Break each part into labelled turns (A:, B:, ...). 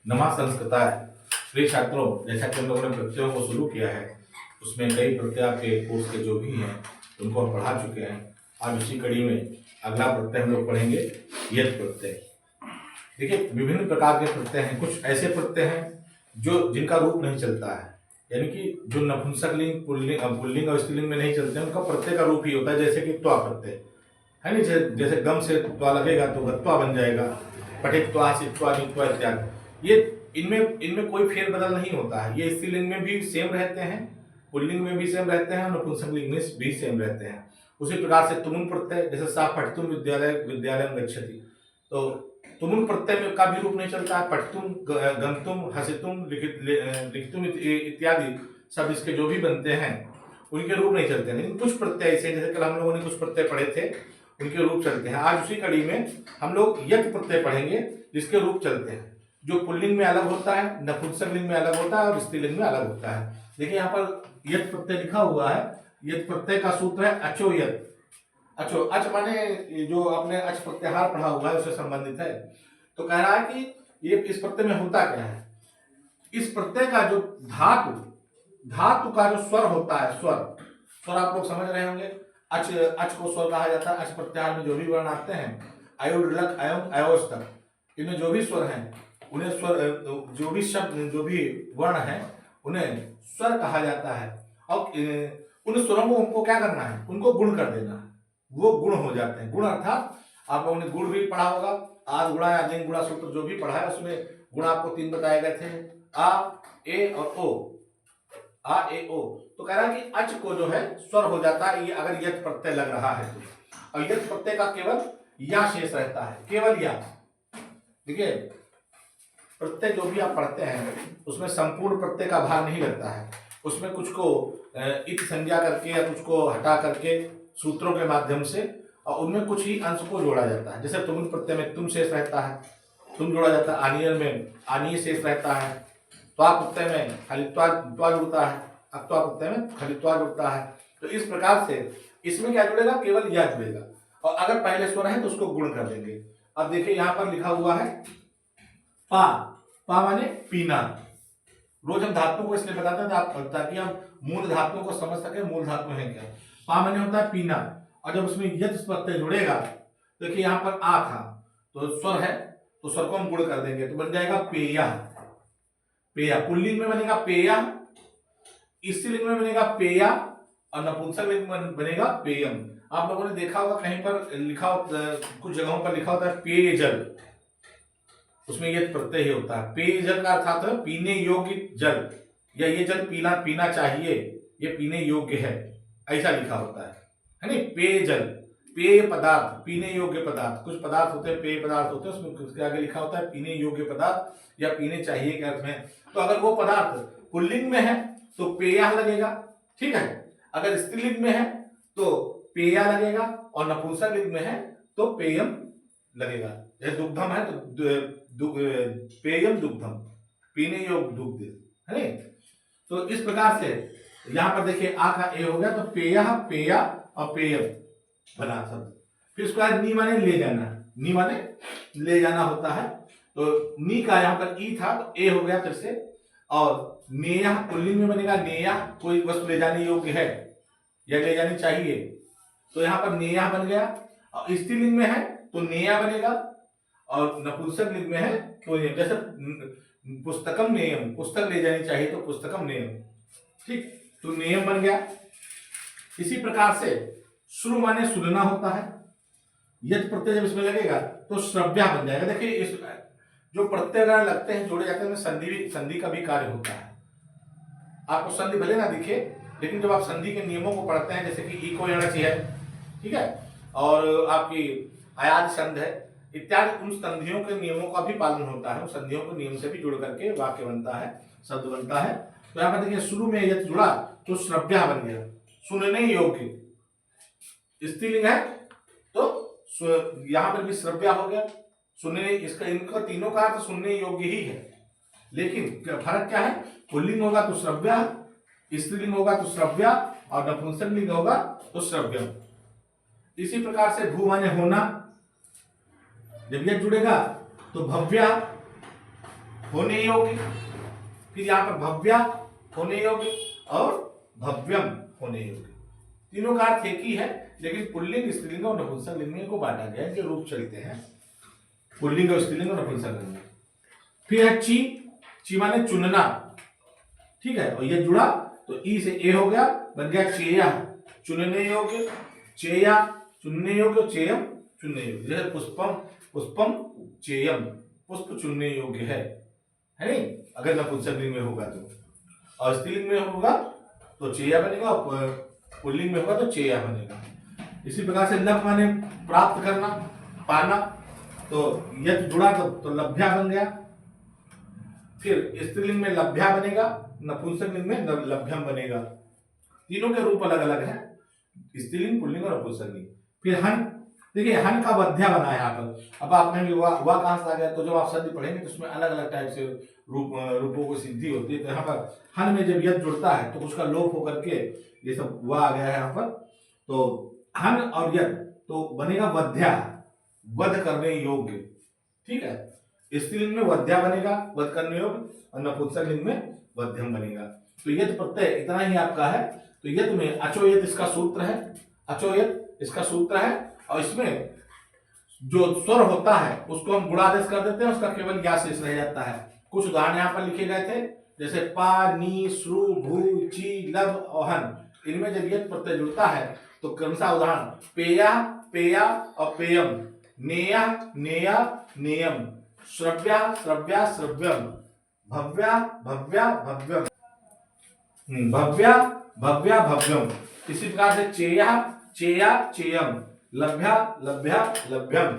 A: नमा संस्कृताय। प्रिय छात्रों, जैसा कि हम लोगों ने प्रत्ययों को शुरू किया है, उसमें कई प्रत्यय के कोर्स के जो भी हैं उनको हम पढ़ा चुके हैं। आज इसी कड़ी में अगला प्रत्यय हम लोग पढ़ेंगे, यत् प्रत्यय। देखिए, विभिन्न प्रकार के प्रत्यय हैं। कुछ ऐसे प्रत्यय हैं जो जिनका रूप नहीं चलता है, यानी कि जो नपुंसकलिंग, पुल्लिंग और स्त्रीलिंग में नहीं चलते हैं, उनका प्रत्यय का रूप ही होता है। जैसे कि त्वा प्रत्यय है नहीं, जैसे गम से त्वा लगेगा तो गत्वा बन जाएगा, पठित्वा, सित्वा, नीत्वा इत्यादि। ये इनमें इनमें कोई फेरबदल नहीं होता है। ये स्त्रीलिंग में भी सेम रहते हैं, पुल्लिंग में भी सेम रहते हैं, नपुंसकलिंग में भी सेम रहते हैं। उसी प्रकार से तुमुन प्रत्यय, जैसे सा पठितुम विद्यालय गच्छति, तो तुमुन प्रत्यय में का भी रूप नहीं चलता है। पठितुम, गंतुम, हसितुम, लिखितुम इत्यादि सब इसके जो भी बनते हैं उनके रूप नहीं चलते हैं। लेकिन कुछ प्रत्यय ऐसे, जैसे कल हम लोगों ने कुछ प्रत्यय पढ़े थे, उनके रूप चलते हैं। आज उसी कड़ी में हम लोग यत् प्रत्यय पढ़ेंगे जिसके रूप चलते हैं, जो पुल्लिंग में अलग होता है, नपुंसकलिंग में अलग होता है और स्त्रीलिंग में अलग होता है। देखिए यहाँ पर यत् प्रत्यय लिखा हुआ है। यत् प्रत्यय का सूत्र है अचो यत्। अचो, अच माने जो आपने अच प्रत्याहार पढ़ा हुआ है उससे संबंधित है। तो कह रहा है कि ये इस प्रत्यय में होता क्या है। इस प्रत्यय का जो धातु का जो स्वर होता है, स्वर आप लोग समझ रहे होंगे। अच को स्वर कहा जाता है। अच प्रत्याहार में जो भी वर्ण आते हैं, अयो, लक, अयम, अयोस तक, इनमें जो भी स्वर हैं उन्हें स्वर, जो भी शब्द, जो भी वर्ण हैं उन्हें स्वर कहा जाता है। और उन स्वरों को उनको क्या करना है, उनको गुण कर देना है, वो गुण हो जाते हैं। गुण अर्थात आप लोगों ने गुण भी पढ़ा होगा, आद गुणा या दिन गुणा सूत्र जो भी पढ़ा है उसमें गुण आपको 3 बताए गए थे, आ, ए और ओ। आ, ए, ओ। तो कह रहा है कि अच को जो है स्वर हो जाता है, ये अगर यत् प्रत्यय लग रहा है तो। और यत् प्रत्यय का केवल या शेष रहता है, केवल या। देखिए, प्रत्यय जो भी आप पढ़ते हैं उसमें संपूर्ण प्रत्यय का भार नहीं लगता है। उसमें कुछ को इत संज्ञा करके या कुछ को हटा करके सूत्रों के माध्यम से, और उनमें कुछ ही अंश को जोड़ा जाता है। जैसे तुम प्रत्यय में तुम शेष रहता है, तुम जोड़ा जाता है। आनीय में आनीय शेष रहता है। त्वा प्रत्यय में खाली त्वा जुड़ता है, अत्वा प्रत्यय में खाली त्वा जुड़ता है। तो इस प्रकार से इसमें क्या जुड़ेगा, केवल या जुड़ेगा। और अगर पहले स्वर है तो उसको गुण कर देंगे। अब देखिए यहाँ पर लिखा हुआ है पा। पा माने पीना। रोज हम धातुओं को इसलिए बताते हैं ताकि हम मूल धातुओं को समझ सके, मूल धातु है क्या। पा माने होता है पीना, और जब उसमें यत् प्रत्यय जुड़ेगा, देखिए यहाँ पर आ था तो स्वर है, तो स्वर को हम गुण कर देंगे तो बन जाएगा पेया। पेया पुल्लिंग में बनेगा पेया, स्त्रीलिंग में बनेगा पेया, और नपुंसकलिंग में बनेगा पेयम। आप लोगों ने देखा होगा कहीं पर लिखा, कुछ जगहों पर लिखा होता है पेयजल, उसमें ये प्रत्यय ही होता है। पेयजल का अर्थात है पीने योग्य जल, या ये जल पीना चाहिए, ये पीने योग्य है, ऐसा लिखा होता है नहीं। पेयजल, पेय पदार्थ, पीने योग्य पदार्थ। कुछ पदार्थ होते हैं, पेय पदार्थ होते हैं, उसमें उसके आगे लिखा होता है पीने योग्य पदार्थ या पीने चाहिए के अर्थ में। तो अगर वो पदार्थ पुल्लिंग में है तो पेया लगेगा, ठीक है। अगर स्त्रीलिंग में है तो पेया लगेगा, और नपुंसकलिंग में है तो पेयम लगेगा। जैसे दुग्धम है तो पेयम दुग्धम, पीने योग्य दुग्ध है नहीं। तो इस प्रकार से यहाँ पर देखिए आ का ए हो गया, तो पेया, पेया और पेयम बना शब्द। फिर उसके बाद नी माने ले जाना, नी माने ले जाना होता है। तो नी का यहाँ पर ई था तो ए हो गया फिर से। और नेया पुल्लिंग में बनेगा नेया, कोई वस्तु ले जाने योग्य है या ले जानी चाहिए, तो यहाँ पर नेया बन गया। और स्त्रीलिंग में है तो नेया बनेगा, और नपुंसकलिंग में है तो जैसे पुस्तकम नेयम, पुस्तक ले जानी चाहिए तो पुस्तकम नेयम, ठीक, तो नेयम बन गया। इसी प्रकार से श्रु माने सुनना होता है। यत् प्रत्यय जब इसमें लगेगा तो श्रव्या बन जाएगा। देखिए इस जो प्रत्यय लगते हैं, जोड़े जाते हैं, संधि का भी कार्य होता है। आपको संधि भले ना दिखे, लेकिन जब आप संधि के नियमों को पढ़ते हैं, जैसे कि इको यणचि है, ठीक है, और आपकी अयाज संध है इत्यादि, उन संधियों के नियमों का भी पालन होता है। उन संधियों के नियम से भी जुड़ करके वाक्य बनता है, शब्द बनता है। तो यहाँ पर देखिए शुरू में यत् जुड़ा तो श्रव्या बन गया, सुनने योग्य। स्त्रीलिंग है तो यहाँ पर भी श्रव्या हो गया, सुनने, इसका इनका तीनों का अर्थ सुनने योग्य ही है। लेकिन फर्क क्या है, पुल्लिंग होगा तो श्रव्या, स्त्रीलिंग होगा तो श्रव्या, और नपुंसकलिंग होगा तो श्रव्यम। इसी प्रकार से भू माने होना, जब यह जुड़ेगा तो भव्या, होने योग्य, फिर यहाँ पर भव्या होने योग्य और भव्यम होने योग्य। तीनों का अर्थ एक ही है, लेकिन पुल्लिंग, स्त्रीलिंग और नपुंसक लिंग में इनको बांटा गया है, जो रूप चलते हैं पुल्लिंग और स्त्रीलिंग और नपुंसक लिंग में। फिर है ची, ची माने चुनना, ठीक है, और ये जुड़ा तो ई से ए हो गया, बन गया चेया, चुनने योग्य, चेया चुनने योग्य, चेयम चुनने योग्य। जैसे पुष्पम, पुष्पम चेयम, पुष्प चुनने योग्य है नहीं, अगर नपुंसक लिंग में होगा तो, और स्त्रीलिंग में होगा तो चेया बनेगा, और पुल्लिंग में होगा तो चेया बनेगा। इसी प्रकार से लब माने प्राप्त करना, पाना, तो यद जुड़ा तो लभ्या बन गया। फिर स्त्रीलिंग में लभ्या बनेगा, नपुंसक लिंग में लभ्यम बनेगा। तीनों के रूप अलग अलग हैं, स्त्रीलिंग, पुल्लिंग और नपुंसक लिंग। फिर हन, देखिए हन का वध्या बना है यहाँ पर। अब आप कहेंगे वह कहाँ से आ गया, तो जब आप संधि पढ़ेंगे तो उसमें अलग अलग टाइप से रूपों की सिद्धि होती है। तो यहाँ पर हन में जब यद जुड़ता है तो उसका लोप होकर के ये सब वह आ गया है यहाँ पर। तो हन और यद तो बनेगा वध्या, वध करने योग्य, ठीक है। स्त्रीलिंग में वध्या बनेगा, वध करने योग्य, और नपुंसक लिंग में वध्यम बनेगा। तो यद प्रत्यय इतना ही आपका है। तो यद में अचोयत इसका सूत्र है, अचोयत इसका सूत्र है, और इसमें जो स्वर होता है उसको हम गुणादेश कर देते हैं, उसका केवल या शेष रह जाता है। कुछ उदाहरण यहाँ पर लिखे गए थे, जैसे पा, नी, श्रु, भू, ची, लब और हन। इनमें जब यद प्रत्यय जुड़ता है तो क्रमशः उदाहरण पेया, पेया और पेयम, नेया, नेया, नेयम, श्रव्या, श्रव्या, श्रव्यम, भव्या, भव्या, भव्यम, भव्या, भव्या, भव्यम। इसी प्रकार से चेया, चेया, चेयम, लभ्या, लभ्या, लभ्यम,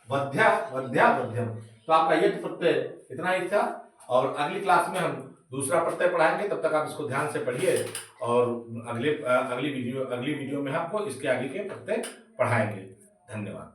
A: वध्या, वध्या, वध्यम। तो आपका यद प्रत्यय इतना ही था, और अगली क्लास में हम दूसरा प्रत्यय पढ़ाएंगे। तब तक आप इसको ध्यान से पढ़िए, और अगली वीडियो में आपको इसके आगे के प्रत्यय पढ़ाएंगे। धन्यवाद।